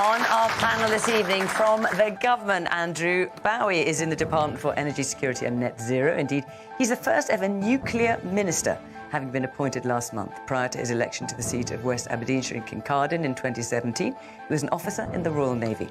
On our panel this evening from the government, Andrew Bowie is in the Department for Energy Security and Net Zero. Indeed, he's the first ever nuclear minister, having been appointed last month. Prior to his election to the seat of West Aberdeenshire in Kincardine in 2017, he was an officer in the Royal Navy.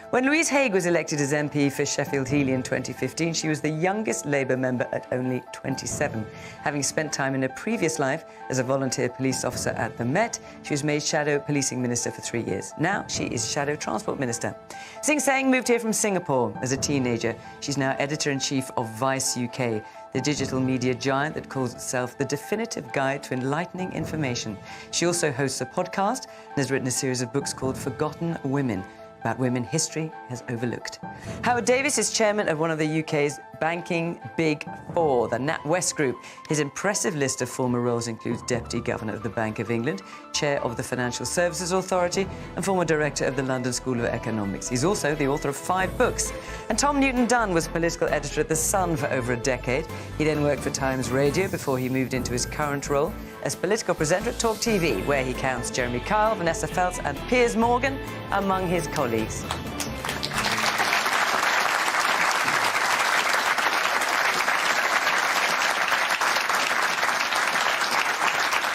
When Louise Haigh was elected as MP for Sheffield Heeley in 2015, she was the youngest Labour member at only 27. Having spent time in her previous life as a volunteer police officer at the Met, she was made Shadow Policing Minister for 3 years. Now she is Shadow Transport Minister. Sing Seng moved here from Singapore as a teenager. She's now Editor-in-Chief of Vice UK, the digital media giant that calls itself the definitive guide to enlightening information. She also hosts a podcast and has written a series of books called Forgotten Women, about women history has overlooked. Howard Davies is chairman of one of the UK's banking Big Four, the NatWest Group. His impressive list of former roles includes Deputy Governor of the Bank of England, Chair of the Financial Services Authority, and former Director of the London School of Economics. He's also the author of 5 books. And Tom Newton-Dunn was political editor at The Sun for over a decade. He then worked for Times Radio before he moved into his current role as political presenter at Talk TV, where he counts Jeremy Kyle, Vanessa Feltz and Piers Morgan among his colleagues.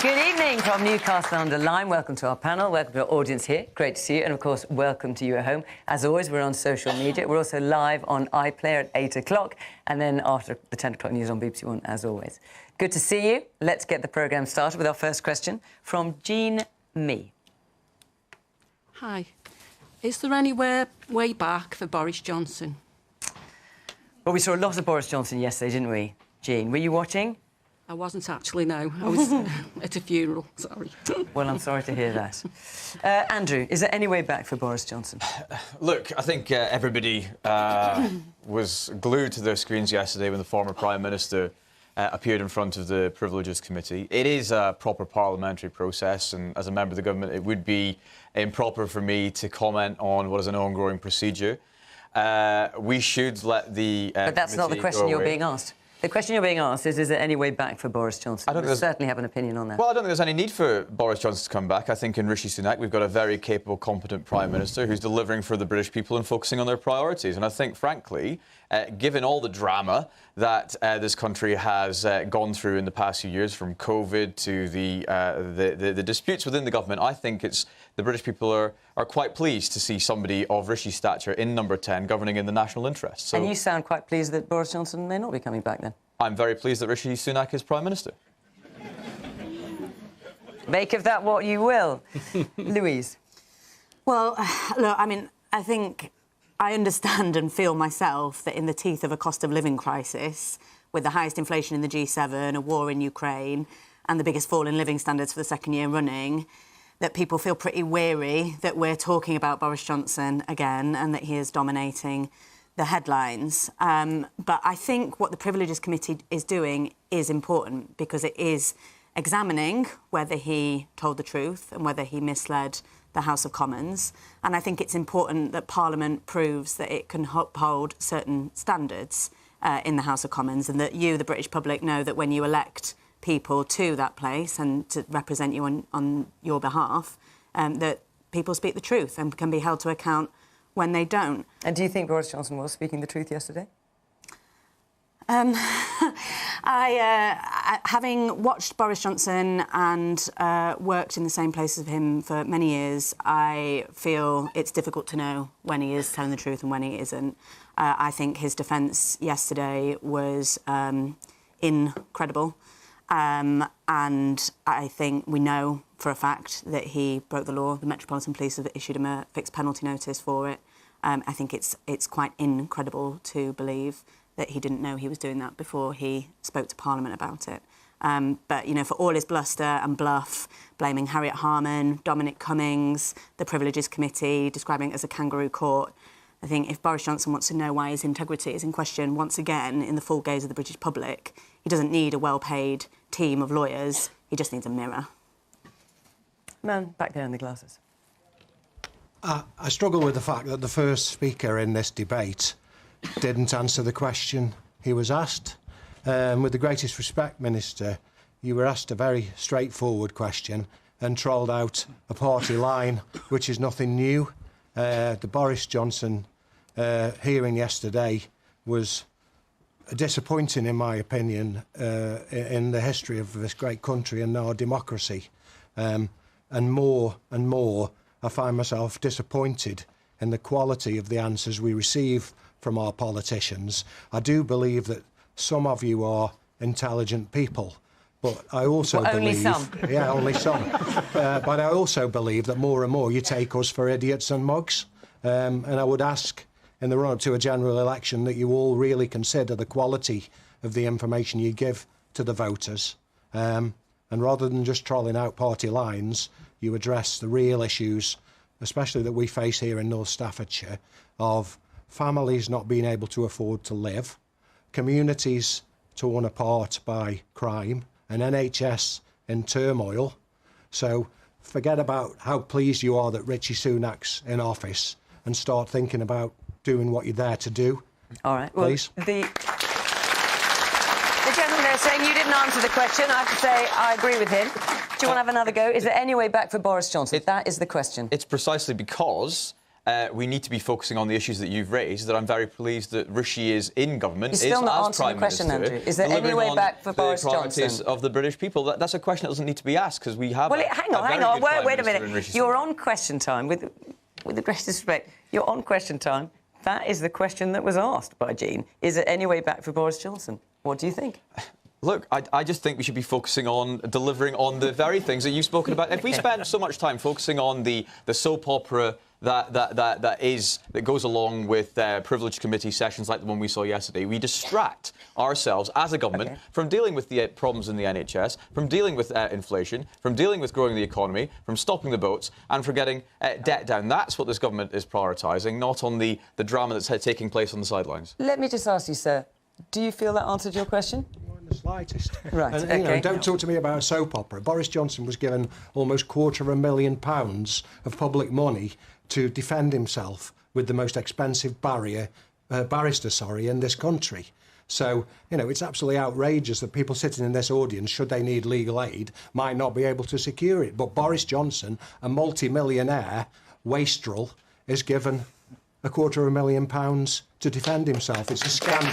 Good evening from Newcastle-under-Lyme. Welcome to our panel. Welcome to our audience here. Great to see you. And, of course, welcome to you at home. As always, we're on social media. We're also live on iPlayer at 8 o'clock and then after the 10 o'clock news on BBC One, as always. Good to see you. Let's get the programme started with our first question from Jean Mee. Hi. Is there any way back for Boris Johnson? Well, we saw a lot of Boris Johnson yesterday, didn't we, Jean? Were you watching? I wasn't actually, no. I was at a funeral, sorry. Well, I'm sorry to hear that. Andrew, is there any way back for Boris Johnson? Look, I think everybody was glued to their screens yesterday when the former Prime Minister appeared in front of the Privileges Committee. It is a proper parliamentary process, and as a member of the government, it would be improper for me to comment on what is an ongoing procedure. We should let the But that's not the question you're being asked. The question you're being asked is there any way back for Boris Johnson? You certainly have an opinion on that. Well, I don't think there's any need for Boris Johnson to come back. I think in Rishi Sunak we've got a very capable, competent Prime Minister who's delivering for the British people and focusing on their priorities. And I think, frankly, given all the drama that this country has gone through in the past few years, from COVID to the disputes within the government, I think the British people are quite pleased to see somebody of Rishi's stature in number 10 governing in the national interest. So, and you sound quite pleased that Boris Johnson may not be coming back then? I'm very pleased that Rishi Sunak is Prime Minister. Make of that what you will. Louise? Well, look, I mean, I think I understand and feel myself that in the teeth of a cost of living crisis, with the highest inflation in the G7, a war in Ukraine, and the biggest fall in living standards for the second year running, that people feel pretty weary that we're talking about Boris Johnson again and that he is dominating the headlines. But I think what the Privileges Committee is doing is important because it is examining whether he told the truth and whether he misled the House of Commons. And I think it's important that Parliament proves that it can uphold certain standards in the House of Commons, and that you, the British public, know that when you elect people to that place and to represent you on your behalf, that people speak the truth and can be held to account when they don't. And do you think Boris Johnson was speaking the truth yesterday? Having watched Boris Johnson and worked in the same place as him for many years, I feel it's difficult to know when he is telling the truth and when he isn't. I think his defence yesterday was incredible. And I think we know for a fact that he broke the law. The Metropolitan Police have issued him a fixed penalty notice for it. I think it's quite incredible to believe that he didn't know he was doing that before he spoke to Parliament about it. But, you know, for all his bluster and bluff, blaming Harriet Harman, Dominic Cummings, the Privileges Committee, describing it as a kangaroo court, I think if Boris Johnson wants to know why his integrity is in question once again in the full gaze of the British public, he doesn't need a well-paid team of lawyers, he just needs a mirror. Man, back there in the glasses. I struggle with the fact that the first speaker in this debate didn't answer the question he was asked. With the greatest respect, Minister, you were asked a very straightforward question and trolled out a party line, which is nothing new. The Boris Johnson hearing yesterday was disappointing, in my opinion, in the history of this great country and our democracy. And more, I find myself disappointed in the quality of the answers we receive from our politicians. I do believe that some of you are intelligent people, but I also believe... Only some. Yeah, only some. But I also believe that more and more you take us for idiots and mugs. And I would ask, in the run-up to a general election, that you all really consider the quality of the information you give to the voters. And rather than just trolling out party lines, you address the real issues, especially that we face here in North Staffordshire, of families not being able to afford to live, communities torn apart by crime, an NHS in turmoil. So forget about how pleased you are that Richie Sunak's in office and start thinking about doing what you're there to do. All right. Please. Well, the gentleman there saying you didn't answer the question. I have to say I agree with him. Do you want to have another go? Is there any way back for Boris Johnson? That is the question. It's precisely because we need to be focusing on the issues that you've raised that I'm very pleased that Rishi is in government. He's still not answering the question, Andrew. Is there any way back for Boris Johnson? Of the British people. That's a question that doesn't need to be asked because we have. Well, hang on. Wait a minute. You're on Question Time. With the greatest respect, you're on Question Time. That is the question that was asked by Jean. Is there any way back for Boris Johnson? What do you think? Look, I just think we should be focusing on delivering on the very things that you've spoken about. If we spend so much time focusing on the soap opera that goes along with privileged committee sessions like the one we saw yesterday, we distract ourselves as a government from dealing with the problems in the NHS, from dealing with inflation, from dealing with growing the economy, from stopping the boats, and from getting debt down. That's what this government is prioritising, not on the drama that's taking place on the sidelines. Let me just ask you, sir, do you feel that answered your question? The slightest. Right, and, OK. Don't talk to me about a soap opera. Boris Johnson was given almost £250,000 of public money to defend himself with the most expensive barrister in this country. So, it's absolutely outrageous that people sitting in this audience, should they need legal aid, might not be able to secure it. But Boris Johnson, a multi-millionaire wastrel, is given £250,000 to defend himself. It's a scandal.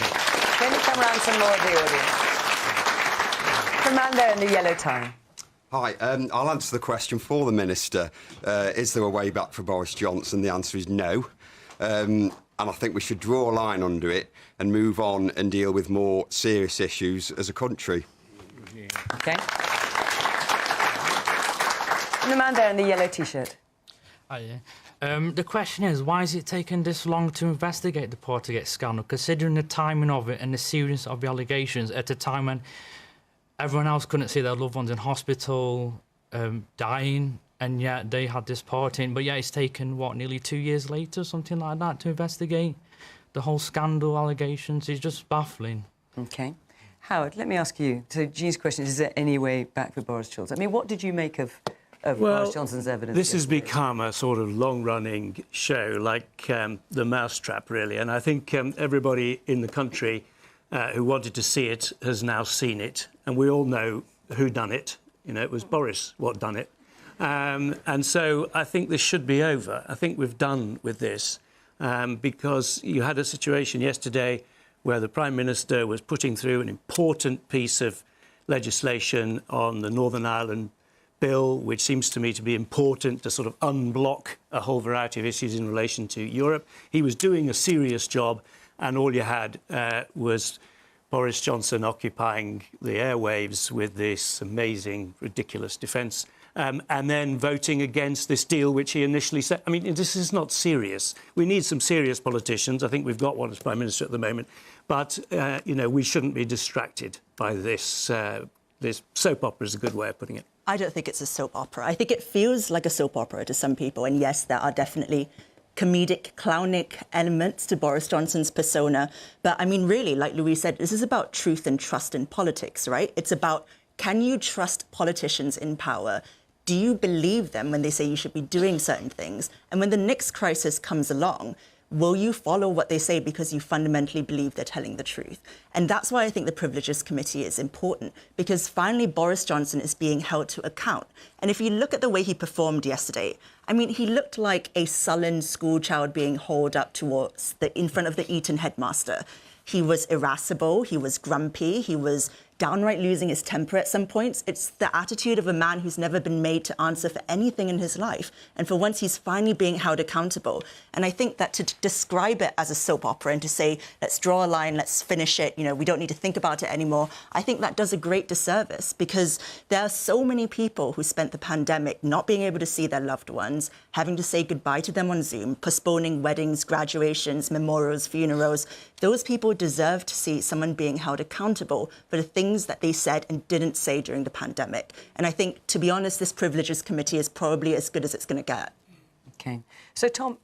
Let me come round some more of the audience. The man there in the yellow tie. Hi, I'll answer the question for the Minister. Is there a way back for Boris Johnson? The answer is no. And I think we should draw a line under it and move on and deal with more serious issues as a country. OK. And the man there in the yellow T-shirt. The question is, why has it taken this long to investigate the Portgate scandal, considering the timing of it and the seriousness of the allegations at a time when everyone else couldn't see their loved ones in hospital, dying, and yet they had this party. But yeah, it's taken, nearly 2 years later, something like that, to investigate the whole scandal allegations. It's just baffling. OK. Howard, let me ask you. So Jean's question is there any way back for Boris Johnson? I mean, what did you make of Boris Johnson's evidence? This has become a sort of long-running show, like the Mousetrap, really. And I think everybody in the country who wanted to see it has now seen it. And we all know who done it. It was Boris what done it. And so I think this should be over. I think we've done with this because you had a situation yesterday where the Prime Minister was putting through an important piece of legislation on the Northern Ireland bill, which seems to me to be important to sort of unblock a whole variety of issues in relation to Europe. He was doing a serious job, and all you had was Boris Johnson occupying the airwaves with this amazing, ridiculous defence, and then voting against this deal, which he initially said. I mean, this is not serious. We need some serious politicians. I think we've got one as Prime Minister at the moment. But, we shouldn't be distracted by this. This soap opera is a good way of putting it. I don't think it's a soap opera. I think it feels like a soap opera to some people. And yes, there are definitely comedic, clownic elements to Boris Johnson's persona. But I mean, really, like Louise said, this is about truth and trust in politics, right? It's about, can you trust politicians in power? Do you believe them when they say you should be doing certain things? And when the next crisis comes along, will you follow what they say because you fundamentally believe they're telling the truth? And that's why I think the Privileges Committee is important, because finally Boris Johnson is being held to account. And if you look at the way he performed yesterday, I mean, he looked like a sullen schoolchild being hauled up in front of the Eton headmaster. He was irascible, he was grumpy, he was downright losing his temper at some points. It's the attitude of a man who's never been made to answer for anything in his life. And for once, he's finally being held accountable. And I think that to describe it as a soap opera and to say, let's draw a line, let's finish it, we don't need to think about it anymore, I think that does a great disservice, because there are so many people who spent the pandemic not being able to see their loved ones, having to say goodbye to them on Zoom, postponing weddings, graduations, memorials, funerals. Those people deserve to see someone being held accountable for the things that they said and didn't say during the pandemic. And I think, to be honest, this Privileges Committee is probably as good as it's going to get. OK. So, Tom,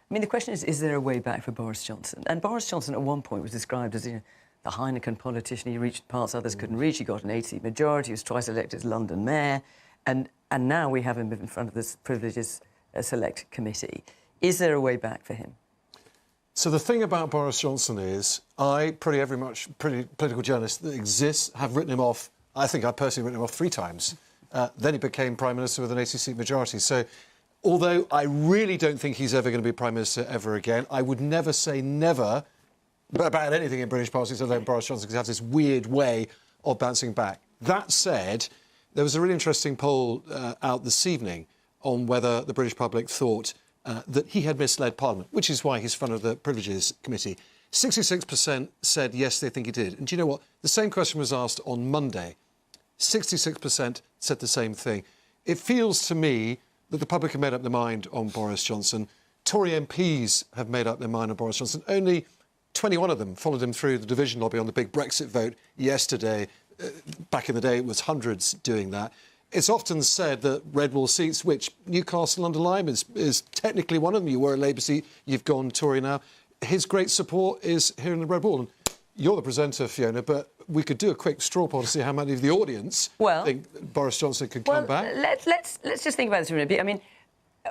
I mean, the question is there a way back for Boris Johnson? And Boris Johnson at one point was described as the Heineken politician. He reached parts others couldn't reach. He got an 8-seat majority. He was twice elected as London mayor. And now we have him in front of this Privileges Select Committee. Is there a way back for him? So the thing about Boris Johnson is, pretty political journalists that exist have written him off. I think I personally written him off 3 times. Then he became Prime Minister with an 80-seat majority. So although I really don't think he's ever going to be Prime Minister ever again, I would never say never about anything in British politics other than Boris Johnson, because he has this weird way of bouncing back. That said, there was a really interesting poll out this evening on whether the British public thought that he had misled Parliament, which is why he's in front of the Privileges Committee. 66% said yes, they think he did. And do you know what? The same question was asked on Monday. 66% said the same thing. It feels to me that the public have made up their mind on Boris Johnson. Tory MPs have made up their mind on Boris Johnson. Only 21 of them followed him through the division lobby on the big Brexit vote yesterday. Back in the day, it was hundreds doing that. It's often said that red wall seats, which Newcastle under Lyme is technically one of them. You were a Labour seat, you've gone Tory now. His great support is here in the red wall. And you're the presenter, Fiona, but we could do a quick straw poll to see how many of the audience think Boris Johnson could come back. Let's just think about this for a minute. I mean,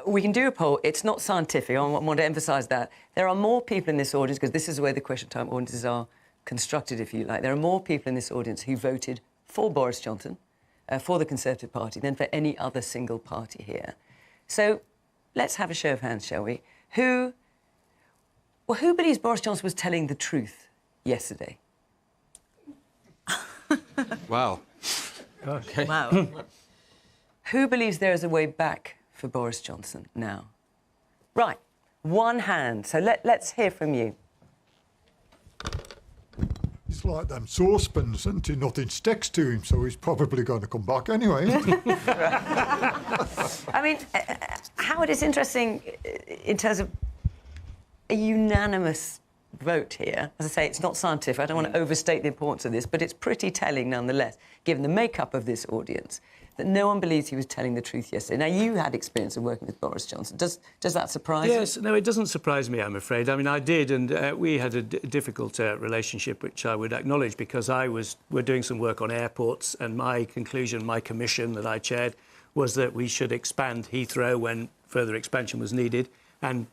we can do a poll. It's not scientific. I want to emphasise that. There are more people in this audience, because this is the way the Question Time audiences are constructed, if you like. There are more people in this audience who voted for Boris Johnson, for the Conservative Party, than for any other single party here. So let's have a show of hands, shall we? Who believes Boris Johnson was telling the truth yesterday? Wow. OK. Wow. Who believes there is a way back for Boris Johnson now? Right, one hand. So let's hear from you. It's like them saucepans, isn't he? Nothing sticks to him, so he's probably going to come back anyway. I mean, Howard, it's interesting in terms of a unanimous vote here. As I say, it's not scientific. I don't want to overstate the importance of this, but it's pretty telling nonetheless, given the makeup of this audience, that no one believes he was telling the truth yesterday. Now, you had experience of working with Boris Johnson. Does that surprise you? Yes, no, it doesn't surprise me, I'm afraid. I mean, I did, and we had a difficult relationship, which I would acknowledge, because we're doing some work on airports, and my conclusion, my commission that I chaired, was that we should expand Heathrow when further expansion was needed. And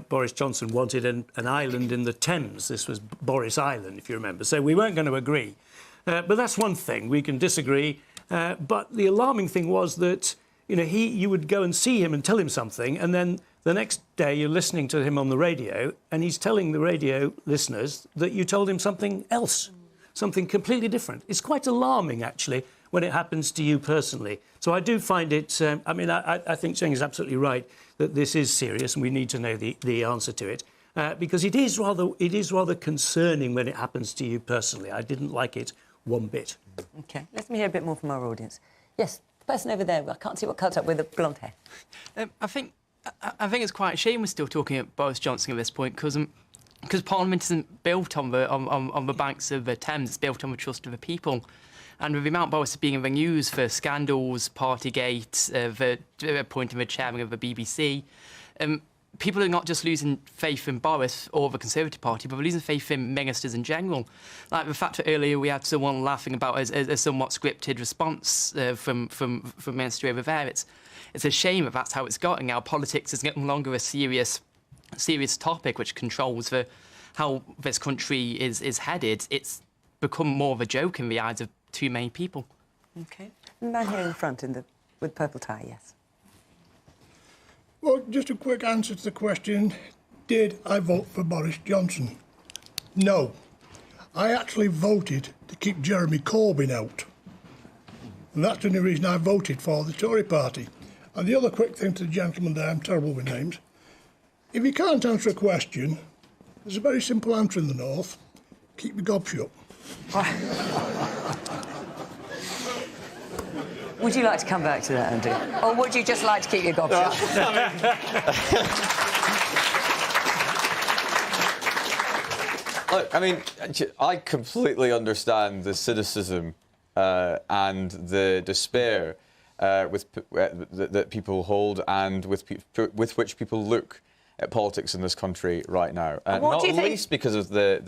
Boris Johnson wanted an island in the Thames. This was Boris Island, if you remember. So we weren't going to agree. But that's one thing. We can disagree. But the alarming thing was that, you would go and see him and tell him something, and then the next day you're listening to him on the radio, and he's telling the radio listeners that you told him something else, something completely different. It's quite alarming, actually, when it happens to you personally. So I do find it, I think Cheng is absolutely right that this is serious and we need to know the answer to it, because it is rather concerning when it happens to you personally. I didn't like it one bit. OK, let me hear a bit more from our audience. Yes, the person over there, I can't see what cut up with the blonde hair. I think it's quite a shame we're still talking about Boris Johnson at this point, because Parliament isn't built on the banks of the Thames, it's built on the trust of the people. And with the amount Boris being in the news for scandals, Partygate, the appointing the chairman of the BBC, people are not just losing faith in Boris or the Conservative Party, but they're losing faith in ministers in general. Like the fact that earlier we had someone laughing about a somewhat scripted response from Minister over there. It's a shame that that's how it's got, and now politics is no longer a serious serious topic which controls how this country is headed, it's become more of a joke in the eyes of too many people. OK. The man here in the front with purple tie, yes. Well, just a quick answer to the question, did I vote for Boris Johnson? No. I actually voted to keep Jeremy Corbyn out. And that's the only reason I voted for the Tory party. And the other quick thing to the gentleman there, I'm terrible with names. If you can't answer a question, there's a very simple answer in the North. Keep your gob shut. Would you like to come back to that, Andrew? Or would you just like to keep your gob shut? Look, I mean, I completely understand the cynicism and the despair that people hold and with which people look at politics in this country right now. Not least because of the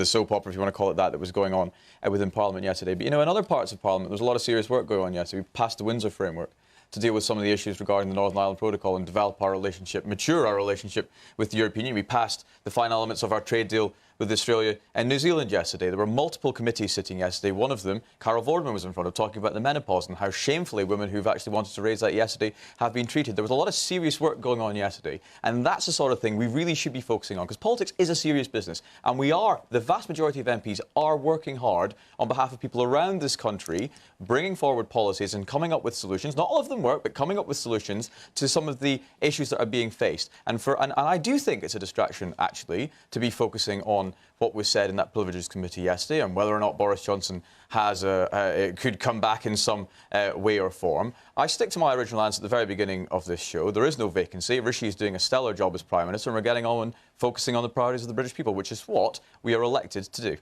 soap opera, if you want to call it that was going on within Parliament yesterday. But, you know, in other parts of Parliament, there's a lot of serious work going on yesterday. We passed the Windsor Framework to deal with some of the issues regarding the Northern Ireland Protocol and develop our relationship, mature our relationship with the European Union. We passed the final elements of our trade deal with Australia and New Zealand yesterday. There were multiple committees sitting yesterday. One of them, Carol Vorderman, was in front of talking about the menopause and how shamefully women who've actually wanted to raise that yesterday have been treated. There was a lot of serious work going on yesterday, and that's the sort of thing we really should be focusing on, because politics is a serious business, and the vast majority of MPs are working hard on behalf of people around this country, bringing forward policies and coming up with solutions. Not all of them work, but coming up with solutions to some of the issues that are being faced. And I do think it's a distraction, actually, to be focusing on what was said in that Privileges Committee yesterday and whether or not Boris Johnson could come back in some way or form. I stick to my original answer at the very beginning of this show. There is no vacancy. Rishi is doing a stellar job as Prime Minister, and we're getting on and focusing on the priorities of the British people, which is what we are elected to do.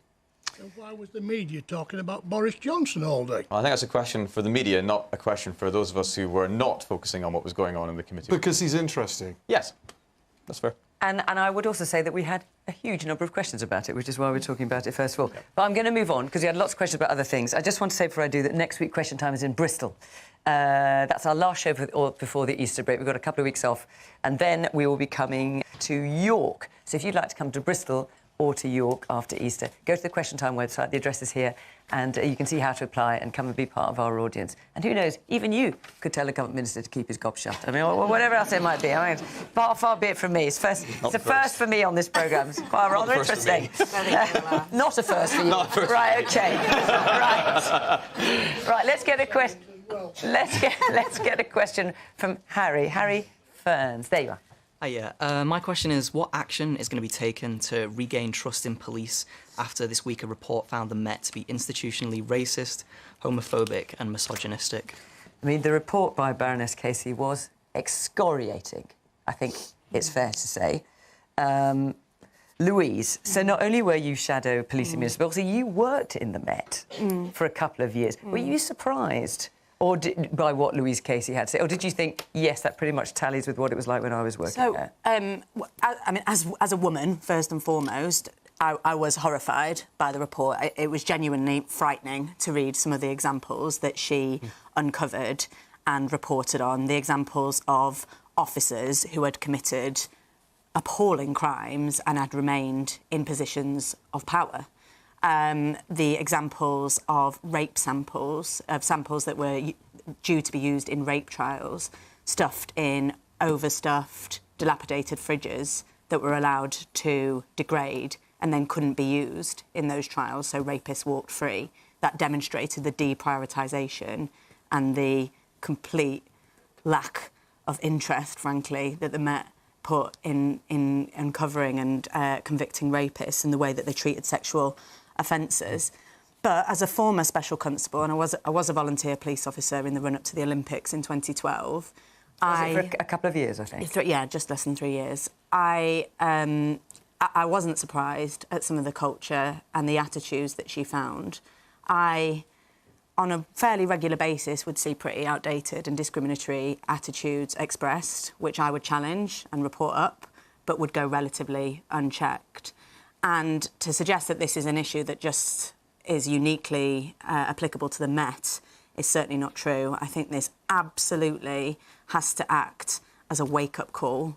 So why was the media talking about Boris Johnson all day? Well, I think that's a question for the media, not a question for those of us who were not focusing on what was going on in the committee. Because he's interesting. Yes, that's fair. And I would also say that we had a huge number of questions about it, which is why we're talking about it first of all. But I'm going to move on, because we had lots of questions about other things. I just want to say before I do that next week Question Time is in Bristol. That's our last show before the Easter break. We've got a couple of weeks off. And then we will be coming to York. So if you'd like to come to Bristol or to York after Easter, go to the Question Time website. The address is here, and you can see how to apply and come and be part of our audience. And who knows, even you could tell a government minister to keep his gob shut. I mean, whatever else it might be. I mean, far be it from me. It's a first for me on this programme. It's quite rather interesting. Not a first for you. Right, OK. Right, let's get a question. Let's get a question from Harry. Harry Ferns. There you are. Hiya. My question is, what action is going to be taken to regain trust in police after this week a report found the Met to be institutionally racist, homophobic and misogynistic? I mean, the report by Baroness Casey was excoriating, I think it's fair to say. Louise, so not only were you shadow policing minister, but also you worked in the Met for a couple of years. Were you surprised by what Louise Casey had to say? Or did you think, yes, that pretty much tallies with what it was like when I was working there? I mean, as a woman, first and foremost, I was horrified by the report. It was genuinely frightening to read some of the examples that she uncovered and reported on, the examples of officers who had committed appalling crimes and had remained in positions of power. The examples of rape samples, of samples that were due to be used in rape trials, stuffed in overstuffed, dilapidated fridges that were allowed to degrade and then couldn't be used in those trials, so rapists walked free. That demonstrated the deprioritisation and the complete lack of interest, frankly, that the Met put in uncovering and convicting rapists and the way that they treated sexual offences. But as a former special constable, and I was a volunteer police officer in the run-up to the Olympics in 2012... Was it for a couple of years, I think? Yeah, just less than 3 years. I wasn't surprised at some of the culture and the attitudes that she found. I, on a fairly regular basis, would see pretty outdated and discriminatory attitudes expressed, which I would challenge and report up, but would go relatively unchecked. And to suggest that this is an issue that just is uniquely applicable to the Met is certainly not true. I think this absolutely has to act as a wake-up call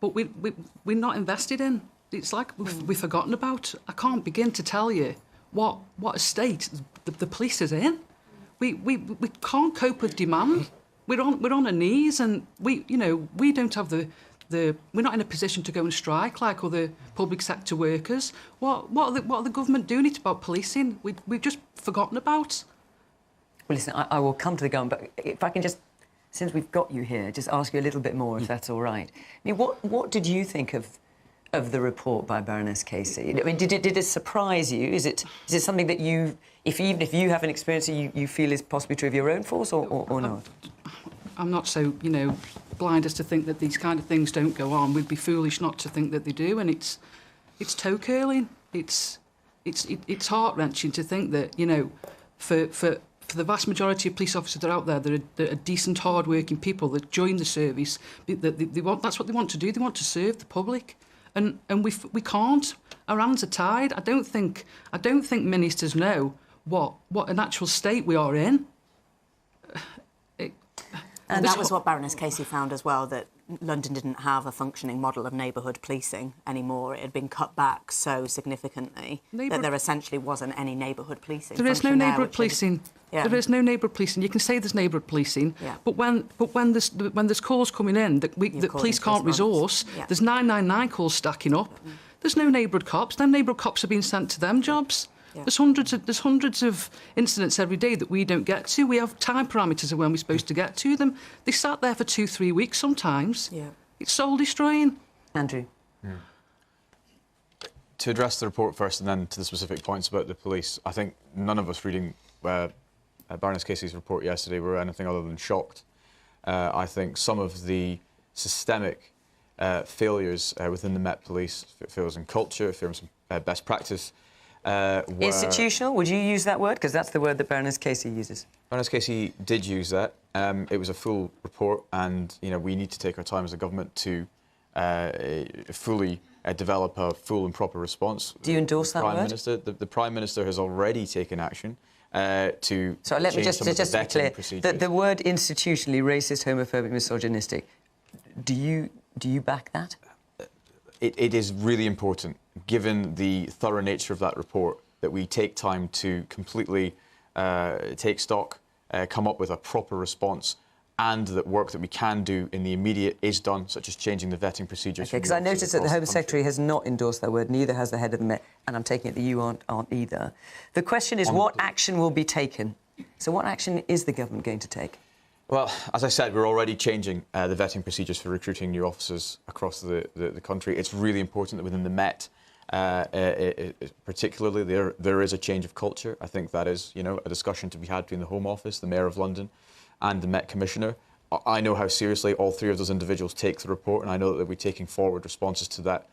but we're not invested in. It's like we've forgotten about. I can't begin to tell you what a state the police is in. We can't cope with demand. We're on our knees, and we don't have we're not in a position to go and strike like other public sector workers. What are the government doing about policing? We've just forgotten about. Well, listen, I will come to the government, but if I can just, since we've got you here, just ask you a little bit more, if that's all right. I mean, what did you think of the report by Baroness Casey? I mean, did it surprise you? Is it something that even if you haven't experienced it, you feel is possibly true of your own force, or not? I'm not so, blind as to think that these kind of things don't go on. We'd be foolish not to think that they do, and it's toe curling. It's heart-wrenching to think that, for the vast majority of police officers that are out there, that are decent, hard-working people that join the service, that's what they want to do. They want to serve the public, and we can't. Our hands are tied. I don't think ministers know what an actual state we are in. And that was what Baroness Casey found as well, that London didn't have a functioning model of neighbourhood policing anymore. It had been cut back so significantly that there essentially wasn't any neighbourhood policing. There is no neighbourhood policing. There is no neighbourhood policing. You can say there's neighbourhood policing, but when there's calls coming in that police can't resource, there's 999 calls stacking up. There's no neighbourhood cops. Then neighbourhood cops are being sent to them jobs. Yeah. There's hundreds of incidents every day that we don't get to. We have time parameters of when we're supposed to get to them. They sat there for 2-3 weeks sometimes. Yeah. It's soul destroying. Andrew. To address the report first and then to the specific points about the police, I think none of us reading Baroness Casey's report yesterday were anything other than shocked. I think some of the systemic failures within the Met Police, failures in culture, failures in best practice, institutional? Would you use that word? Because that's the word that Baroness Casey uses. Baroness Casey did use that. It was a full report, and we need to take our time as a government to fully develop a full and proper response. Do you endorse that word? The Prime Minister has already taken action to So let me just be clear. Procedures. The word institutionally racist, homophobic, misogynistic. Do you back that? It is really important, given the thorough nature of that report, that we take time to completely take stock, come up with a proper response, and that work that we can do in the immediate is done, such as changing the vetting procedures. Okay, because I noticed that the Home Secretary has not endorsed that word, neither has the head of the Met, and I'm taking it that you aren't either. The question is, what action will be taken? So what action is the government going to take? Well, as I said, we're already changing the vetting procedures for recruiting new officers across the country. It's really important that within the Met, particularly, there is a change of culture. I think that is, a discussion to be had between the Home Office, the Mayor of London, and the Met Commissioner. I know how seriously all three of those individuals take the report, and I know that they'll be taking forward responses to that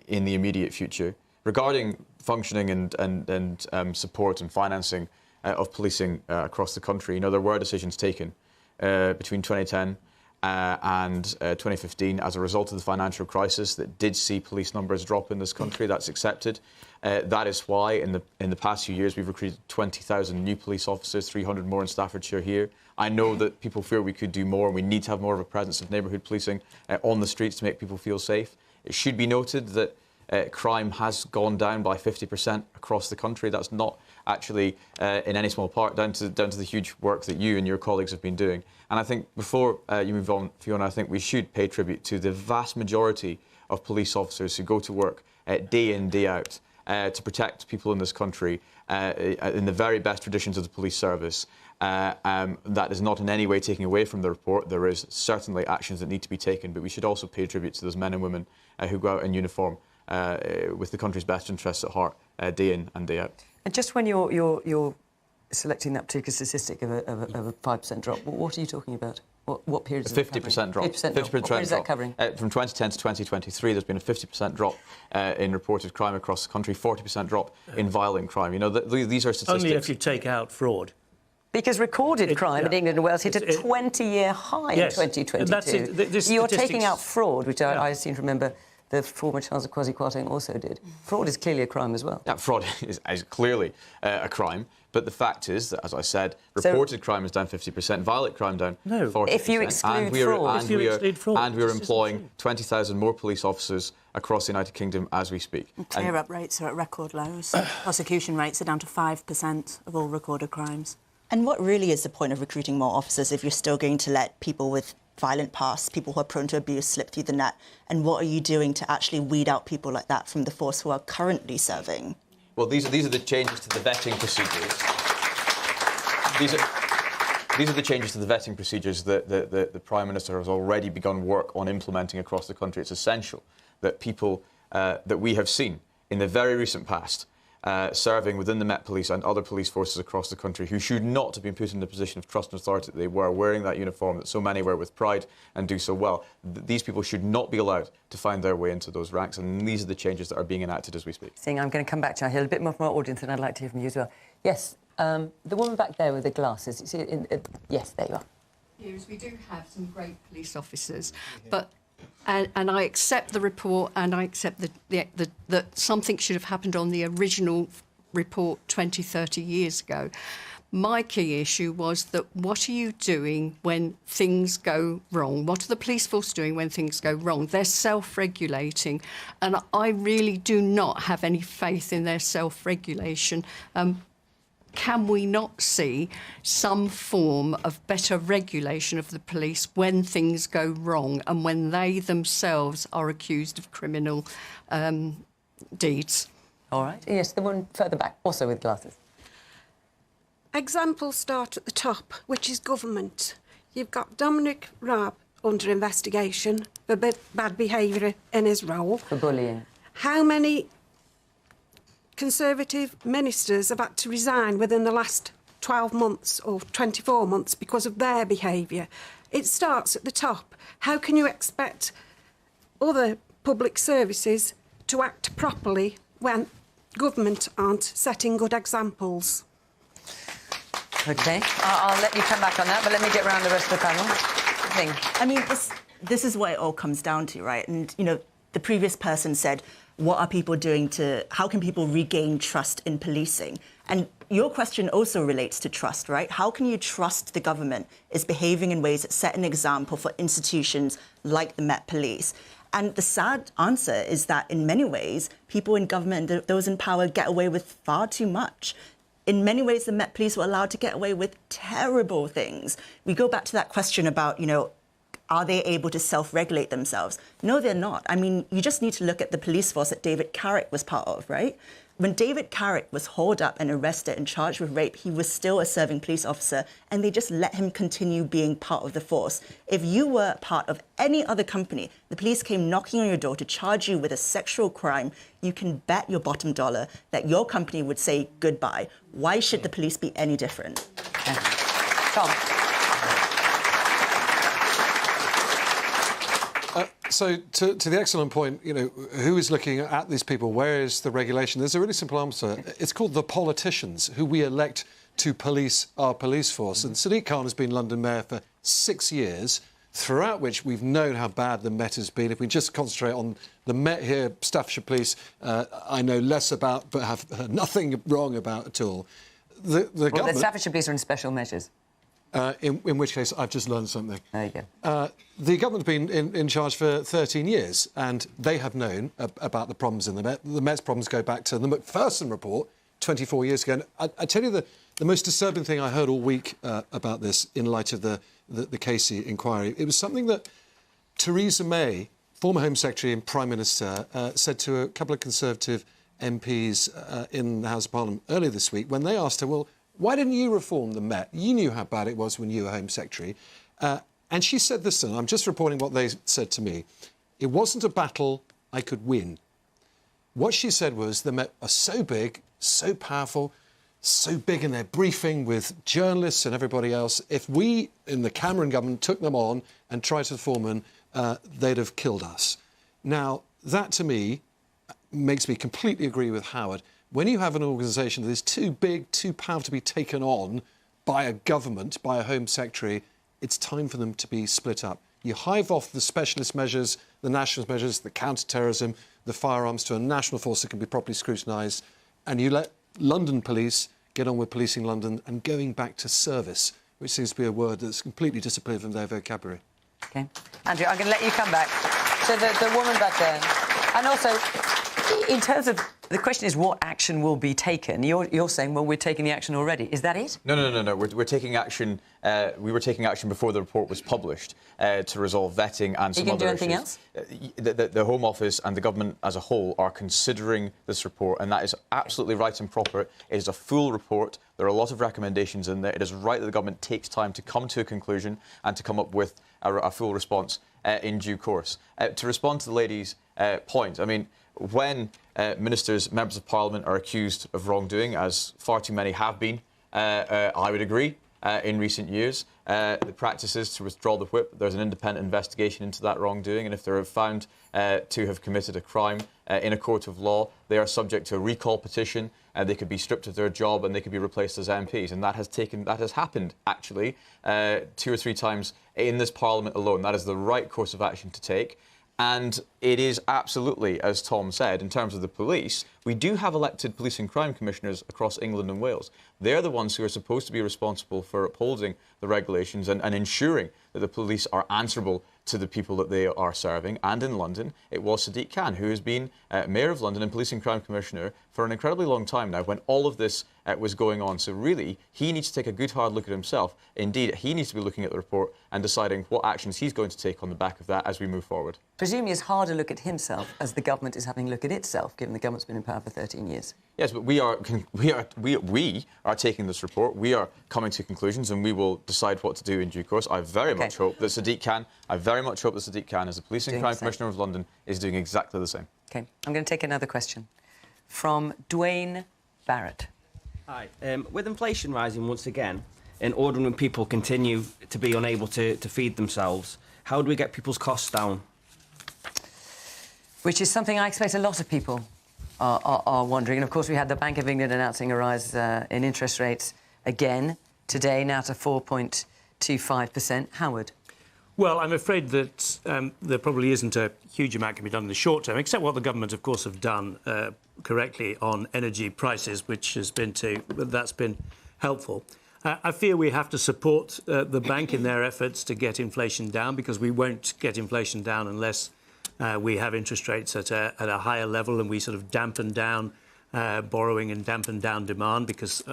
in the immediate future. Regarding functioning and support and financing of policing across the country, there were decisions taken between 2010 and 2015 as a result of the financial crisis that did see police numbers drop in this country. That's accepted. That is why in the past few years we've recruited 20,000 new police officers, 300 more in Staffordshire here. I know that people feel we could do more, and we need to have more of a presence of neighbourhood policing on the streets to make people feel safe. It should be noted that crime has gone down by 50% across the country. That's not actually in any small part down to the huge work that you and your colleagues have been doing. And I think before you move on, Fiona, I think we should pay tribute to the vast majority of police officers who go to work day in, day out to protect people in this country in the very best traditions of the police service. That is not in any way taking away from the report. There is certainly actions that need to be taken, but we should also pay tribute to those men and women who go out in uniform with the country's best interests at heart, day in and day out. And just when you're selecting that particular statistic of a 5% drop, what are you talking about? What period is it covering? 50% drop. 50% drop. What period is that covering? From 2010 to 2023, there's been a 50% drop in reported crime across the country, 40% drop in violent crime. These are statistics. Only if you take out fraud. Because recorded crime in England and Wales hit a 20-year high in 2022. You're taking out fraud, which I seem to remember the former Chancellor Kwasi Kwarteng also did. Fraud is clearly a crime as well. Yeah, fraud is clearly a crime. But the fact is that, as I said, reported crime is down 50%, violent crime down 40%. If you exclude fraud. And we are employing 20,000 more police officers across the United Kingdom as we speak. Clear-up rates are at record lows. Prosecution rates are down to 5% of all recorded crimes. And what really is the point of recruiting more officers if you're still going to let people with violent pasts, people who are prone to abuse, slip through the net? And what are you doing to actually weed out people like that from the force who are currently serving? Well, these are the changes to the vetting procedures. These are the changes to the vetting procedures that the Prime Minister has already begun work on implementing across the country. It's essential that people that we have seen in the very recent past serving within the Met Police and other police forces across the country who should not have been put in the position of trust and authority that they were, wearing that uniform that so many wear with pride and do so well. These people should not be allowed to find their way into those ranks, and these are the changes that are being enacted as we speak. Seeing I'm going to come back to you. I hear a bit more from our audience, and I'd like to hear from you as well. Yes, the woman back there with the glasses. You see yes, there you are. Yes, we do have some great police officers, but... And I accept the report, and I accept that something should have happened on the original report 20, 30 years ago. My key issue was that what are you doing when things go wrong? What are the police force doing when things go wrong? They're self-regulating, and I really do not have any faith in their self-regulation. Can we not see some form of better regulation of the police when things go wrong and when they themselves are accused of criminal deeds? All right. Yes, the one further back, also with glasses. Examples start at the top, which is government. You've got Dominic Raab under investigation for bad behaviour in his role. For bullying. How many Conservative ministers have had to resign within the last 12 months or 24 months because of their behaviour? It starts at the top. How can you expect other public services to act properly when government aren't setting good examples? OK, I'll let you come back on that, but let me get round the rest of the panel. I mean, this is what it all comes down to, right? And, you know, the previous person said, what are people doing how can people regain trust in policing? And your question also relates to trust, right? How can you trust the government is behaving in ways that set an example for institutions like the Met Police? And the sad answer is that in many ways, people in government, those in power, get away with far too much. In many ways, the Met Police were allowed to get away with terrible things. We go back to that question about, you know, are they able to self-regulate themselves? No, they're not. I mean, you just need to look at the police force that David Carrick was part of, right? When David Carrick was hauled up and arrested and charged with rape, he was still a serving police officer, and they just let him continue being part of the force. If you were part of any other company, the police came knocking on your door to charge you with a sexual crime, you can bet your bottom dollar that your company would say goodbye. Why should the police be any different? Tom. So, to the excellent point, you know, who is looking at these people? Where is the regulation? There's a really simple answer. It's called the politicians, who we elect to police our police force. And Sadiq Khan has been London Mayor for 6 years, throughout which we've known how bad the Met has been. If we just concentrate on the Met here, Staffordshire Police, I know less about, but have heard nothing wrong about at all. The Staffordshire Police are in special measures. In which case, I've just learned something. There you go. The government's been in charge for 13 years, and they have known about the problems in the Met. The Met's problems go back to the Macpherson report 24 years ago. And I tell you, the most disturbing thing I heard all week about this, in light of the Casey inquiry, it was something that Theresa May, former Home Secretary and Prime Minister, said to a couple of Conservative MPs in the House of Parliament earlier this week, when they asked her, well, why didn't you reform the Met? You knew how bad it was when you were Home Secretary. And she said this, and I'm just reporting what they said to me. It wasn't a battle I could win. What she said was the Met are so big, so powerful, so big in their briefing with journalists and everybody else. If we, in the Cameron government, took them on and tried to reform them, they'd have killed us. Now, that to me makes me completely agree with Howard. When you have an organisation that is too big, too powerful to be taken on by a government, by a Home Secretary, it's time for them to be split up. You hive off the specialist measures, the nationalist measures, the counter-terrorism, the firearms to a national force that can be properly scrutinised, and you let London police get on with policing London and going back to service, which seems to be a word that's completely disappeared from their vocabulary. OK. Andrew, I'm going to let you come back. So the woman back there. And also, in terms of... The question is what action will be taken. You're saying, well, we're taking the action already. Is that it? No. We're taking action. We were taking action before the report was published to resolve vetting and some other issues. Are you going to do anything else? The Home Office and the government as a whole are considering this report, and that is absolutely right and proper. It is a full report. There are a lot of recommendations in there. It is right that the government takes time to come to a conclusion and to come up with a full response in due course. To respond to the lady's point, I mean, when ministers, members of parliament are accused of wrongdoing, as far too many have been, I would agree, in recent years, the practice is to withdraw the whip. There's an independent investigation into that wrongdoing, and if they're found to have committed a crime in a court of law, they are subject to a recall petition, they could be stripped of their job and they could be replaced as MPs. And that has happened, actually, 2 or 3 times in this parliament alone. That is the right course of action to take. And it is absolutely, as Tom said, in terms of the police, we do have elected police and crime commissioners across England and Wales. They're the ones who are supposed to be responsible for upholding the regulations and ensuring that the police are answerable to the people that they are serving. And in London, it was Sadiq Khan, who has been Mayor of London and Police and Crime Commissioner for an incredibly long time now, when all of this was going on. So really, he needs to take a good hard look at himself. Indeed, he needs to be looking at the report and deciding what actions he's going to take on the back of that as we move forward. Presumably it's hard to look at himself as the government is having a look at itself, given the government's been in power for 13 years. Yes, but we are taking this report. We are coming to conclusions, and we will decide what to do in due course. I very much hope that Sadiq Khan, as the Police and Crime Commissioner of London, is doing exactly the same. OK, I'm going to take another question from Dwayne Barrett. Hi. With inflation rising once again, and ordinary people continue to be unable to feed themselves, how do we get people's costs down? Which is something I expect a lot of people are wondering. And, of course, we had the Bank of England announcing a rise in interest rates again today, now to 4.25%. Howard? Well, I'm afraid that there probably isn't a huge amount can be done in the short term, except what the government, of course, have done correctly on energy prices, which has been that's been helpful. I fear we have to support the bank in their efforts to get inflation down, because we won't get inflation down unless we have interest rates at a higher level, and we sort of dampen down borrowing and dampen down demand, because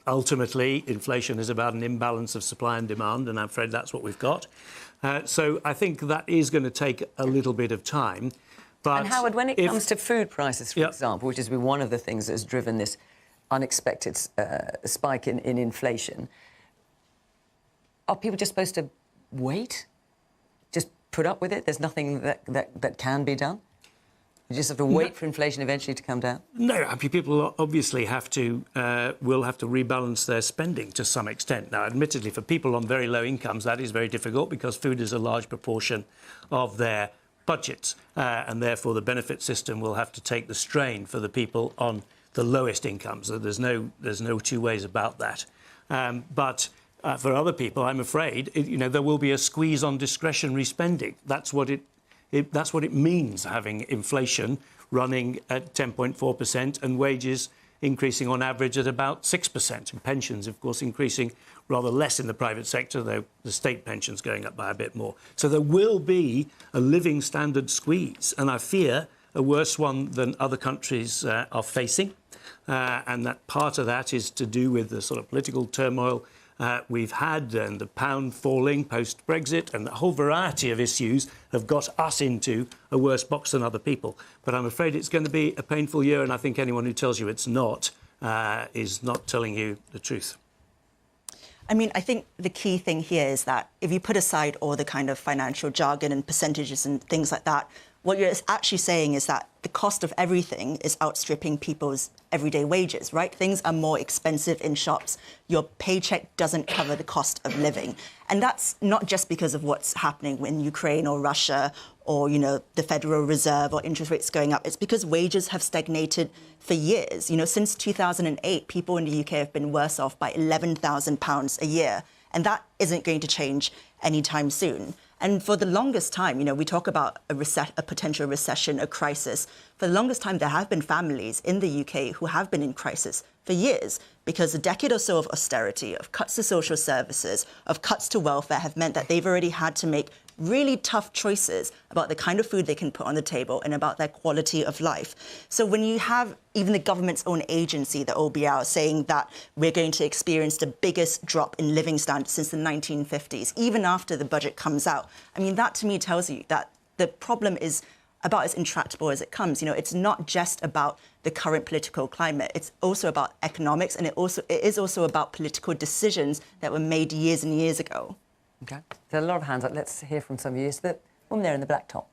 ultimately inflation is about an imbalance of supply and demand, and I'm afraid that's what we've got. So I think that is going to take a little bit of time. But and Howard, when it comes to food prices, for example, which has been one of the things that has driven this unexpected spike in inflation, are people just supposed to wait? Just put up with it? There's nothing that can be done? You just have to wait for inflation eventually to come down? No, I mean, people obviously will have to rebalance their spending to some extent. Now, admittedly, for people on very low incomes, that is very difficult, because food is a large proportion of their budgets, and therefore the benefit system will have to take the strain for the people on the lowest incomes. So there's no two ways about that. But for other people, I'm afraid, there will be a squeeze on discretionary spending. That's what it means, having inflation running at 10.4% and wages increasing on average at about 6%, and pensions, of course, increasing rather less in the private sector, though the state pension's going up by a bit more. So there will be a living standard squeeze, and I fear a worse one than other countries are facing. And that part of that is to do with the sort of political turmoil we've had, and the pound falling post-Brexit, and the whole variety of issues have got us into a worse box than other people. But I'm afraid it's going to be a painful year, and I think anyone who tells you it's not is not telling you the truth. I mean, I think the key thing here is that if you put aside all the kind of financial jargon and percentages and things like that, what you're actually saying is that the cost of everything is outstripping people's everyday wages, right? Things are more expensive in shops. Your paycheck doesn't cover the cost of living. And that's not just because of what's happening in Ukraine or Russia or, the Federal Reserve or interest rates going up. It's because wages have stagnated for years. Since 2008, people in the UK have been worse off by £11,000 a year. And that isn't going to change anytime soon. And for the longest time, you know, we talk about a potential recession, a crisis. For the longest time, there have been families in the UK who have been in crisis for years because a decade or so of austerity, of cuts to social services, of cuts to welfare have meant that they've already had to make really tough choices about the kind of food they can put on the table and about their quality of life. So when you have even the government's own agency, the OBR, saying that we're going to experience the biggest drop in living standards since the 1950s, even after the budget comes out, I mean, that to me tells you that the problem is about as intractable as it comes. You know, it's not just about the current political climate. It's also about economics, and it is also about political decisions that were made years and years ago. OK. There's a lot of hands up. Let's hear from some of you. Is the woman there in the black top?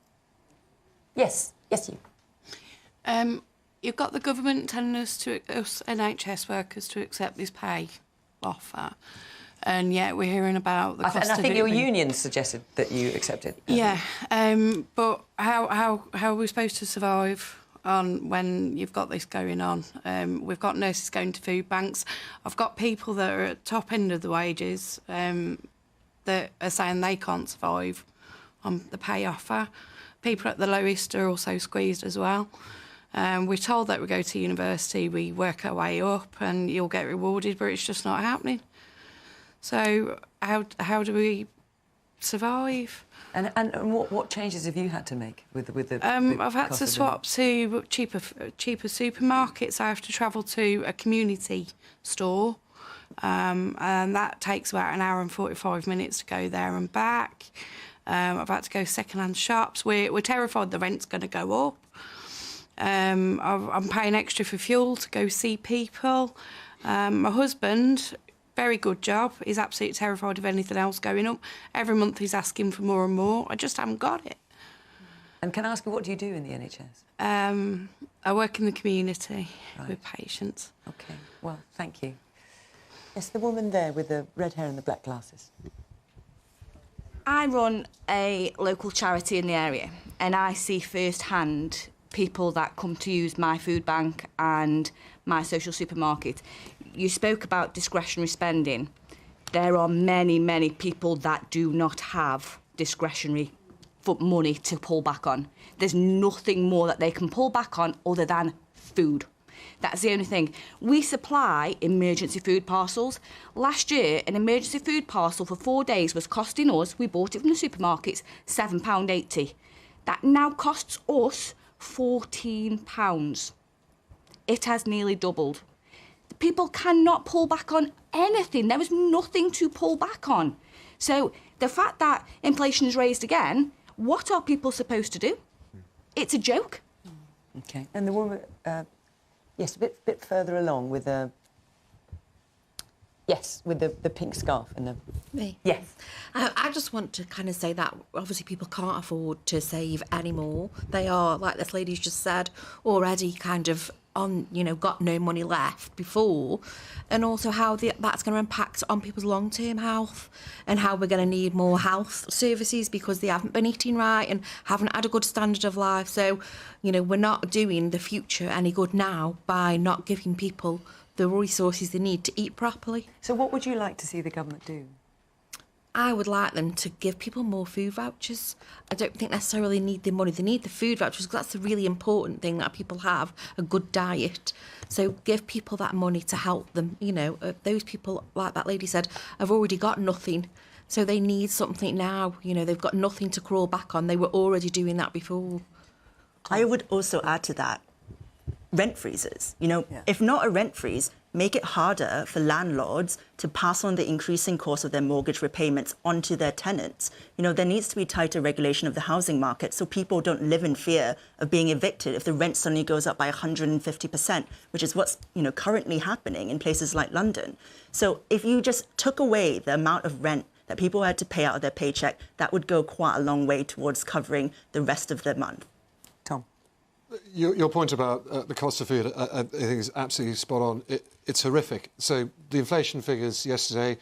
Yes. Yes, you. You've got the government telling us NHS workers to accept this pay offer, and yet we're hearing about the cost of it. And I think your union suggested that you accepted. Yeah, but how are we supposed to survive when you've got this going on? We've got nurses going to food banks. I've got people that are at the top end of the wages that are saying they can't survive on the pay offer. People at the lowest are also squeezed as well. We're told that we go to university, we work our way up and you'll get rewarded, but it's just not happening. So how do we survive? And what changes have you had to make with the I've had to swap to cheaper supermarkets. I have to travel to a community store, and that takes about an hour and 45 minutes to go there and back. I've had to go second-hand shops. We're terrified the rent's going to go up. I'm paying extra for fuel to go see people. My husband, very good job. He's absolutely terrified of anything else going up. Every month he's asking for more and more. I just haven't got it. And can I ask you, what do you do in the NHS? I work in the community with patients. OK. Well, thank you. Yes, the woman there with the red hair and the black glasses. I run a local charity in the area, and I see firsthand people that come to use my food bank and my social supermarket. You spoke about discretionary spending. There are many, many people that do not have discretionary money to pull back on. There's nothing more that they can pull back on other than food. That's the only thing. We supply emergency food parcels. Last year, an emergency food parcel for 4 days was costing us, we bought it from the supermarkets, £7.80. That now costs us £14. It has nearly doubled. People cannot pull back on anything. There is nothing to pull back on. So the fact that inflation is raised again, what are people supposed to do? It's a joke. OK. And the woman, yes, a bit further along with the... Yes, with the pink scarf and the... Me? Yes. I just want to kind of say that obviously people can't afford to save anymore. They are, like this lady's just said, already kind of on, you know, got no money left before, and also how that's going to impact on people's long-term health and how we're going to need more health services because they haven't been eating right and haven't had a good standard of life. So, you know, we're not doing the future any good now by not giving people the resources they need to eat properly. So what would you like to see the government do? I would like them to give people more food vouchers. I don't think necessarily need the money. They need the food vouchers because that's a really important thing, that people have a good diet. So give people that money to help them. You know, those people, like that lady said, have already got nothing. So they need something now. You know, they've got nothing to crawl back on. They were already doing that before. I would also add to that rent freezes. You know, if not a rent freeze, make it harder for landlords to pass on the increasing cost of their mortgage repayments onto their tenants. You know, there needs to be tighter regulation of the housing market so people don't live in fear of being evicted if the rent suddenly goes up by 150%, which is what's, you know, currently happening in places like London. So if you just took away the amount of rent that people had to pay out of their paycheck, that would go quite a long way towards covering the rest of the month. Tom? Your point about the cost of food, I think is absolutely spot on. It's horrific. So the inflation figures yesterday,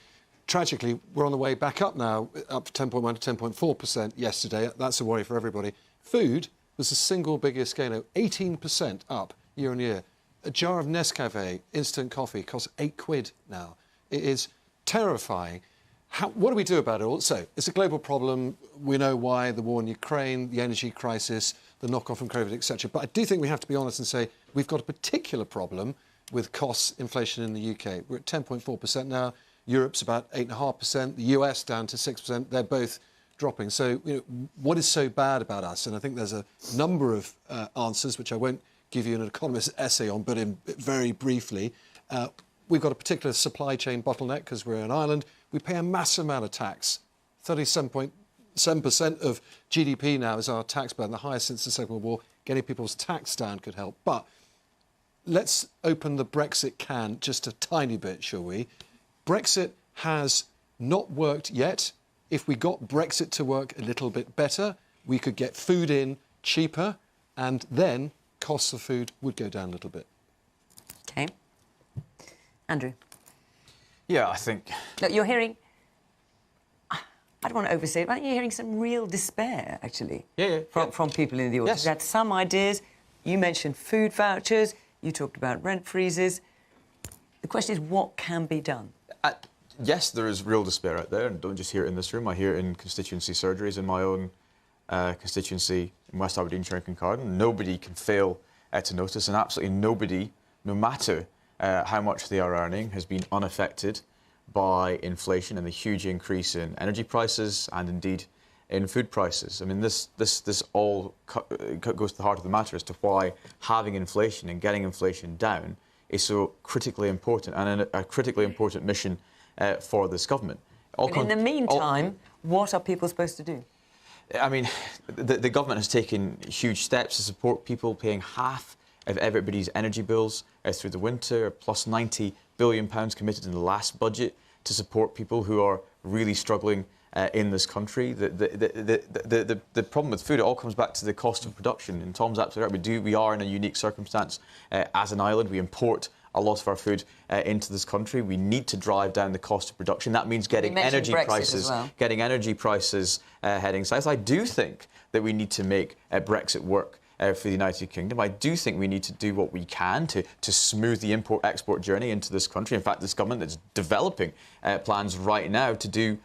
tragically, we're on the way back up now, up 10.1 to 10.4% yesterday. That's a worry for everybody. Food was the single biggest gainer, 18% up year on year. A jar of Nescafe instant coffee costs £8 now. It is terrifying. what do we do about it all? So it's a global problem. We know why: the war in Ukraine, the energy crisis, the knock-on from COVID, etc. But I do think we have to be honest and say we've got a particular problem with costs inflation in the UK. We're at 10.4% now. Europe's about 8.5%. The US down to 6%. They're both dropping. So, what is so bad about us? And I think there's a number of answers, which I won't give you an economist essay on, but very briefly. We've got a particular supply chain bottleneck because we're an island. We pay a massive amount of tax. 37.7% of GDP now is our tax burden, the highest since the Second World War. Getting people's tax down could help. But let's open the Brexit can just a tiny bit, shall we? Brexit has not worked yet. If we got Brexit to work a little bit better, we could get food in cheaper, and then costs of food would go down a little bit. OK. Andrew? Yeah, I think... Look, you're hearing... I don't want to overstate it, but you're hearing some real despair, actually, from people in the audience. Yes. You had some ideas. You mentioned food vouchers. You talked about rent freezes. The question is, what can be done? Yes, there is real despair out there, and don't just hear it in this room. I hear it in constituency surgeries in my own constituency in West Aberdeenshire and Kincardine. Nobody can fail to notice, and absolutely nobody, no matter how much they are earning, has been unaffected by inflation and the huge increase in energy prices and indeed in food prices. I mean, this all goes to the heart of the matter as to why having inflation and getting inflation down is so critically important and a critically important mission for this government. In the meantime, what are people supposed to do? I mean, the government has taken huge steps to support people, paying half of everybody's energy bills through the winter, plus £90 billion committed in the last budget to support people who are really struggling in this country. The problem with food, it all comes back to the cost of production. And Tom's absolutely right. We are in a unique circumstance as an island. We import a lot of our food into this country. We need to drive down the cost of production. That means getting energy prices, heading south. I do think that we need to make Brexit work for the United Kingdom. I do think we need to do what we can to smooth the import-export journey into this country. In fact, this government is developing plans right now to do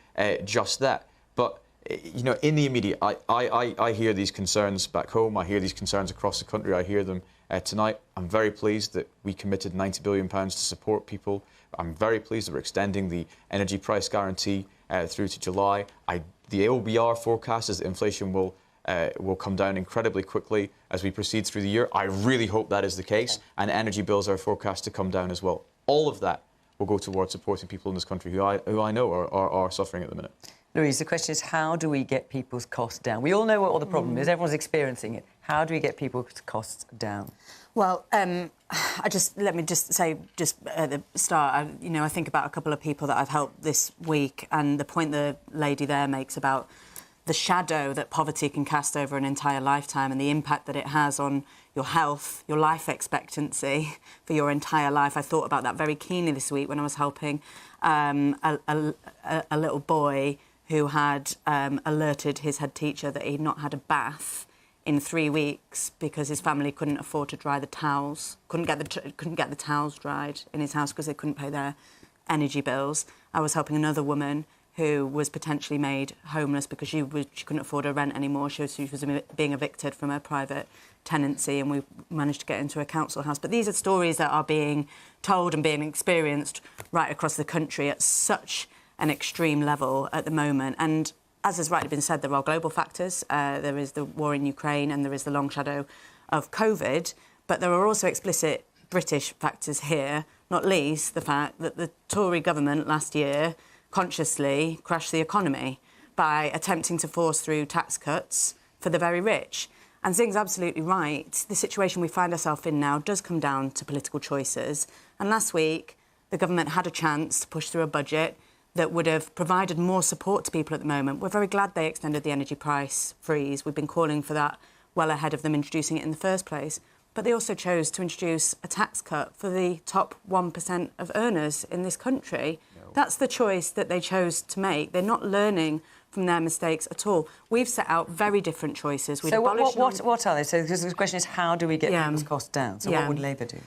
just that. But in the immediate, I hear these concerns back home. I hear these concerns across the country. I hear them tonight. I'm very pleased that we committed £90 billion to support people. I'm very pleased that we're extending the energy price guarantee through to July. The AOBR forecast is that inflation will come down incredibly quickly as we proceed through the year. I really hope that is the case, and energy bills are forecast to come down as well. All of that will go towards supporting people in this country who I know are suffering at the minute. Louise, the question is, how do we get people's costs down? We all know what the problem is. Everyone's experiencing it. How do we get people's costs down? Well, let me just say, just at the start, I think about a couple of people that I've helped this week, and the point the lady there makes about the shadow that poverty can cast over an entire lifetime and the impact that it has on your health, your life expectancy for your entire life. I thought about that very keenly this week when I was helping a little boy who had alerted his head teacher that he'd not had a bath in 3 weeks because his family couldn't afford to dry the towels, couldn't get the towels dried in his house because they couldn't pay their energy bills. I was helping another woman who was potentially made homeless because she couldn't afford her rent anymore. She was being evicted from her private tenancy, and we managed to get into a council house. But these are stories that are being told and being experienced right across the country at such an extreme level at the moment. And as has rightly been said, there are global factors. There is the war in Ukraine and there is the long shadow of COVID. But there are also explicit British factors here, not least the fact that the Tory government last year consciously crashed the economy by attempting to force through tax cuts for the very rich. And Zing's absolutely right. The situation we find ourselves in now does come down to political choices. And last week, the government had a chance to push through a budget that would have provided more support to people at the moment. We're very glad they extended the energy price freeze. We've been calling for that well ahead of them introducing it in the first place. But they also chose to introduce a tax cut for the top 1% of earners in this country. No. That's the choice that they chose to make. They're not learning from their mistakes at all. We've set out very different choices. So what are they? So because the question is, how do we get people's costs down? So what would Labour do?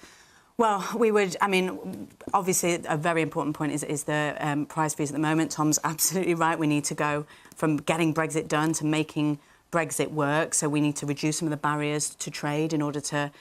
Well, we would, I mean, obviously a very important point is the prize fees at the moment. Tom's absolutely right. We need to go from getting Brexit done to making Brexit work. So we need to reduce some of the barriers to trade in order to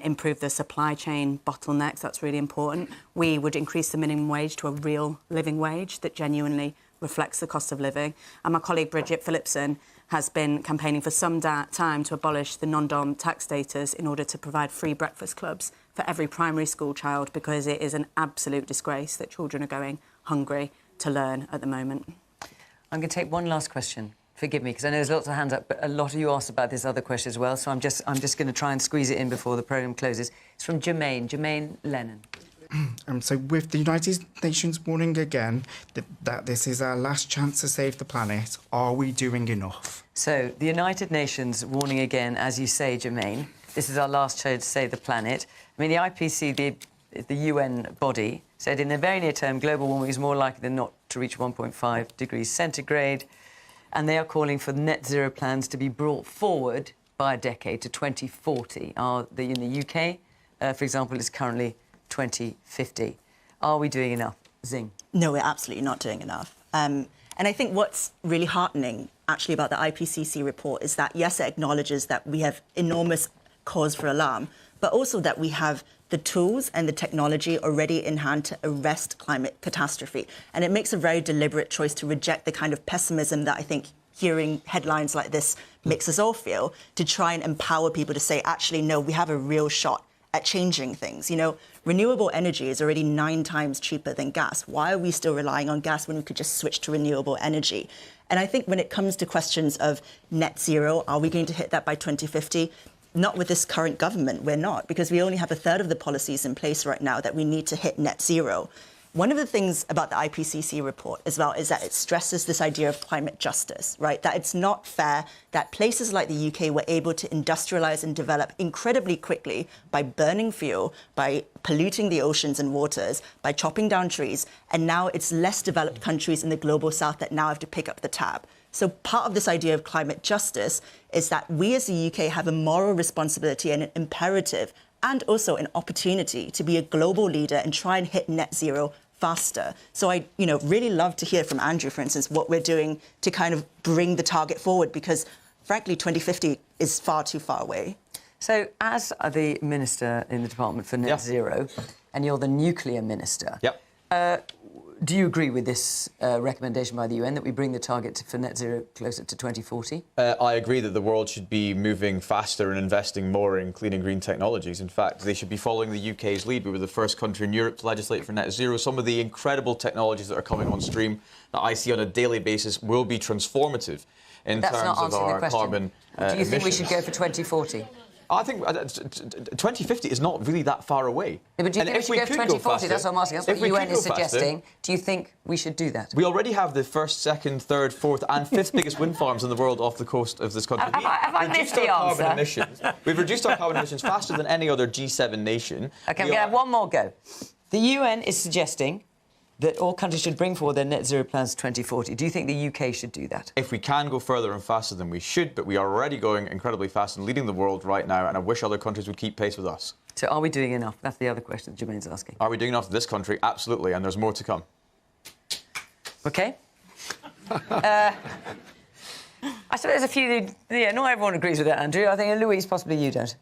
improve the supply chain bottlenecks. That's really important. We would increase the minimum wage to a real living wage that genuinely reflects the cost of living. And my colleague Bridget Phillipson has been campaigning for some time to abolish the non-dom tax status in order to provide free breakfast clubs for every primary school child, because it is an absolute disgrace that children are going hungry to learn at the moment. I'm going to take one last question. Forgive me, because I know there's lots of hands up, but a lot of you asked about this other question as well, so I'm just going to try and squeeze it in before the programme closes. It's from Jermaine Lennon. So with the United Nations warning again that this is our last chance to save the planet, are we doing enough? So the United Nations warning again, as you say, Jermaine, this is our last chance to save the planet. I mean, the IPC, the UN body, said in the very near term, global warming is more likely than not to reach 1.5 degrees centigrade, and they are calling for net zero plans to be brought forward by a decade to 2040. In the UK, for example, it's currently 2050. Are we doing enough? Zing. No, we're absolutely not doing enough. And I think what's really heartening, actually, about the IPCC report is that, yes, it acknowledges that we have enormous cause for alarm, but also that we have the tools and the technology already in hand to arrest climate catastrophe. And it makes a very deliberate choice to reject the kind of pessimism that I think hearing headlines like this makes us all feel, to try and empower people to say, actually, no, we have a real shot at changing things. You know, renewable energy is already 9 times cheaper than gas. Why are we still relying on gas when we could just switch to renewable energy? And I think when it comes to questions of net zero, are we going to hit that by 2050? Not with this current government, we're not, because we only have a third of the policies in place right now that we need to hit net zero. One of the things about the IPCC report as well is that it stresses this idea of climate justice, right? That it's not fair that places like the UK were able to industrialise and develop incredibly quickly by burning fuel, by polluting the oceans and waters, by chopping down trees, and now it's less developed countries in the global south that now have to pick up the tab. So part of this idea of climate justice is that we as the UK have a moral responsibility and an imperative and also an opportunity to be a global leader and try and hit net zero faster. So I, really love to hear from Andrew, for instance, what we're doing to kind of bring the target forward, because frankly, 2050 is far too far away. So as the Minister in the Department for Net Zero, and you're the Nuclear Minister, do you agree with this recommendation by the UN that we bring the target for net zero closer to 2040? I agree that the world should be moving faster and investing more in clean and green technologies. In fact, they should be following the UK's lead. We were the first country in Europe to legislate for net zero. Some of the incredible technologies that are coming on stream that I see on a daily basis will be transformative in terms of our carbon emissions. Do you think we should go for 2040? I think 2050 is not really that far away. Yeah, but do you think we should go for 2040? That's what I'm asking. That's what the UN is suggesting. Do you think we should do that? We already have the first, second, third, fourth and fifth biggest wind farms in the world off the coast of this country. Have I missed the answer? We've reduced our carbon emissions faster than any other G7 nation. OK, I'm going to have one more go. The UN is suggesting that all countries should bring forward their net zero plans to 2040. Do you think the UK should do that? If we can go further and faster than we should, but we are already going incredibly fast and leading the world right now, and I wish other countries would keep pace with us. So are we doing enough? That's the other question that Jermaine's asking. Are we doing enough in this country? Absolutely, and there's more to come. OK. I suppose there's a few... not everyone agrees with that, Andrew. I think, Louise, possibly you don't.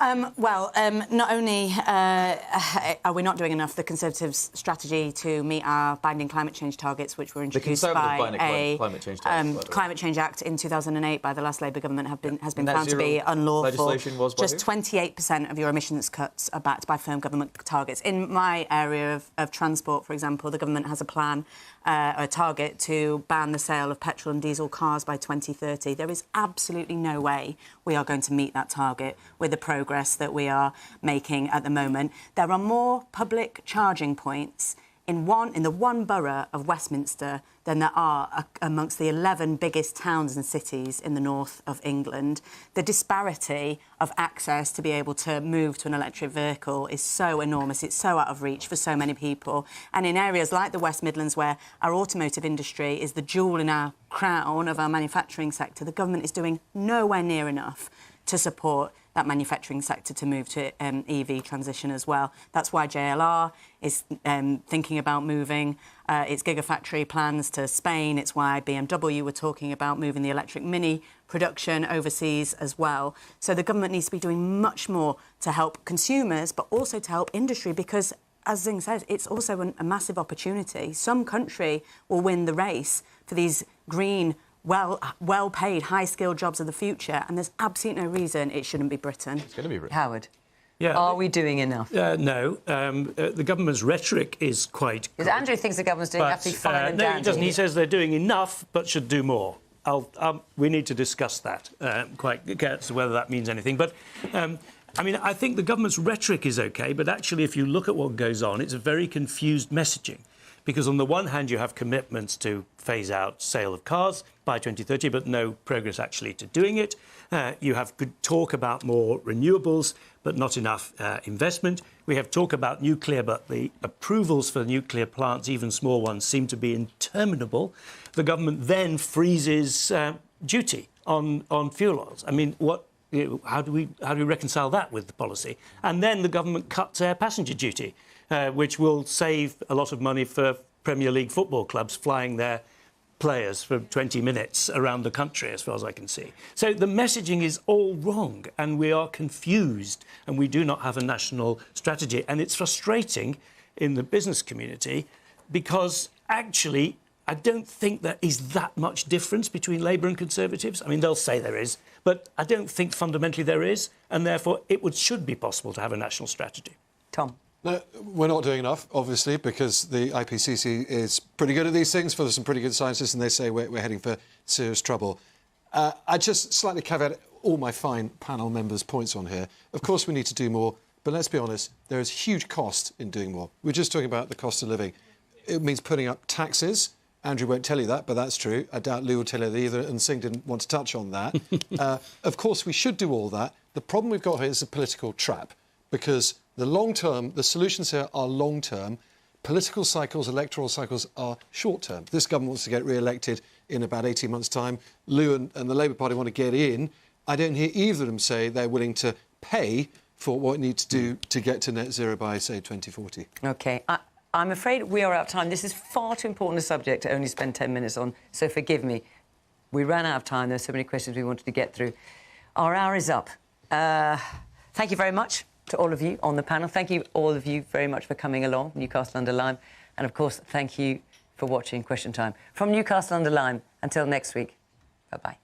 Not only are we not doing enough, the Conservatives' strategy to meet our binding climate change targets, which were introduced by a Climate Change Act in 2008 by the last Labour government, has been found to be unlawful. Just 28% of your emissions cuts are backed by firm government targets. In my area of transport, for example, the government has a plan, a target to ban the sale of petrol and diesel cars by 2030. There is absolutely no way we are going to meet that target with the progress that we are making at the moment. There are more public charging points in the one borough of Westminster than there are amongst the 11 biggest towns and cities in the north of England. The disparity of access to be able to move to an electric vehicle is so enormous. It's so out of reach for so many people. And in areas like the West Midlands, where our automotive industry is the jewel in our crown of our manufacturing sector, the government is doing nowhere near enough to support that manufacturing sector to move to EV transition as well. That's why JLR is thinking about moving its gigafactory plans to Spain. It's why BMW were talking about moving the electric Mini production overseas as well. So the government needs to be doing much more to help consumers, but also to help industry, because, as Zing says, it's also a massive opportunity. Some country will win the race for these green, well-paid, high-skilled jobs of the future, and there's absolutely no reason it shouldn't be Britain. It's going to be Britain. Howard, yeah. Are we doing enough? No. The government's rhetoric is quite good. Because Andrew thinks the government's doing absolutely fine and no, dandy. he doesn't. He says they're doing enough, but should do more. We need to discuss that quite as to whether that means anything. But I mean, I think the government's rhetoric is OK, but actually, if you look at what goes on, it's a very confused messaging. Because on the one hand, you have commitments to phase out sale of cars by 2030, but no progress actually to doing it. You have good talk about more renewables, but not enough investment. We have talk about nuclear, but the approvals for nuclear plants, even small ones, seem to be interminable. The government then freezes duty on fuel oils. I mean, how do we reconcile that with the policy? And then the government cuts air passenger duty, which will save a lot of money for Premier League football clubs flying their players for 20 minutes around the country, as far as I can see. So the messaging is all wrong, and we are confused, and we do not have a national strategy. And it's frustrating in the business community because, actually, I don't think there is that much difference between Labour and Conservatives. I mean, they'll say there is, but I don't think fundamentally there is, and therefore should be possible to have a national strategy. Tom? No, we're not doing enough, obviously, because the IPCC is pretty good at these things, for some pretty good scientists, and they say we're heading for serious trouble. I just slightly caveat all my fine panel members' points on here. Of course, we need to do more, but let's be honest, there is huge cost in doing more. We're just talking about the cost of living. It means putting up taxes. Andrew won't tell you that, but that's true. I doubt Lou will tell you that either, and Singh didn't want to touch on that. Of course, we should do all that. The problem we've got here is a political trap, because the long-term, the solutions here are long-term. Political cycles, electoral cycles are short-term. This government wants to get re-elected in about 18 months' time. Lou and the Labour Party want to get in. I don't hear either of them say they're willing to pay for what we need to do to get to net zero by, say, 2040. OK. I'm afraid we are out of time. This is far too important a subject to only spend 10 minutes on, so forgive me. We ran out of time. There's so many questions we wanted to get through. Our hour is up. Thank you very much to all of you on the panel. Thank you, all of you, very much for coming along, Newcastle Under Lyme. And, of course, thank you for watching Question Time. From Newcastle Under Lyme, until next week, bye-bye.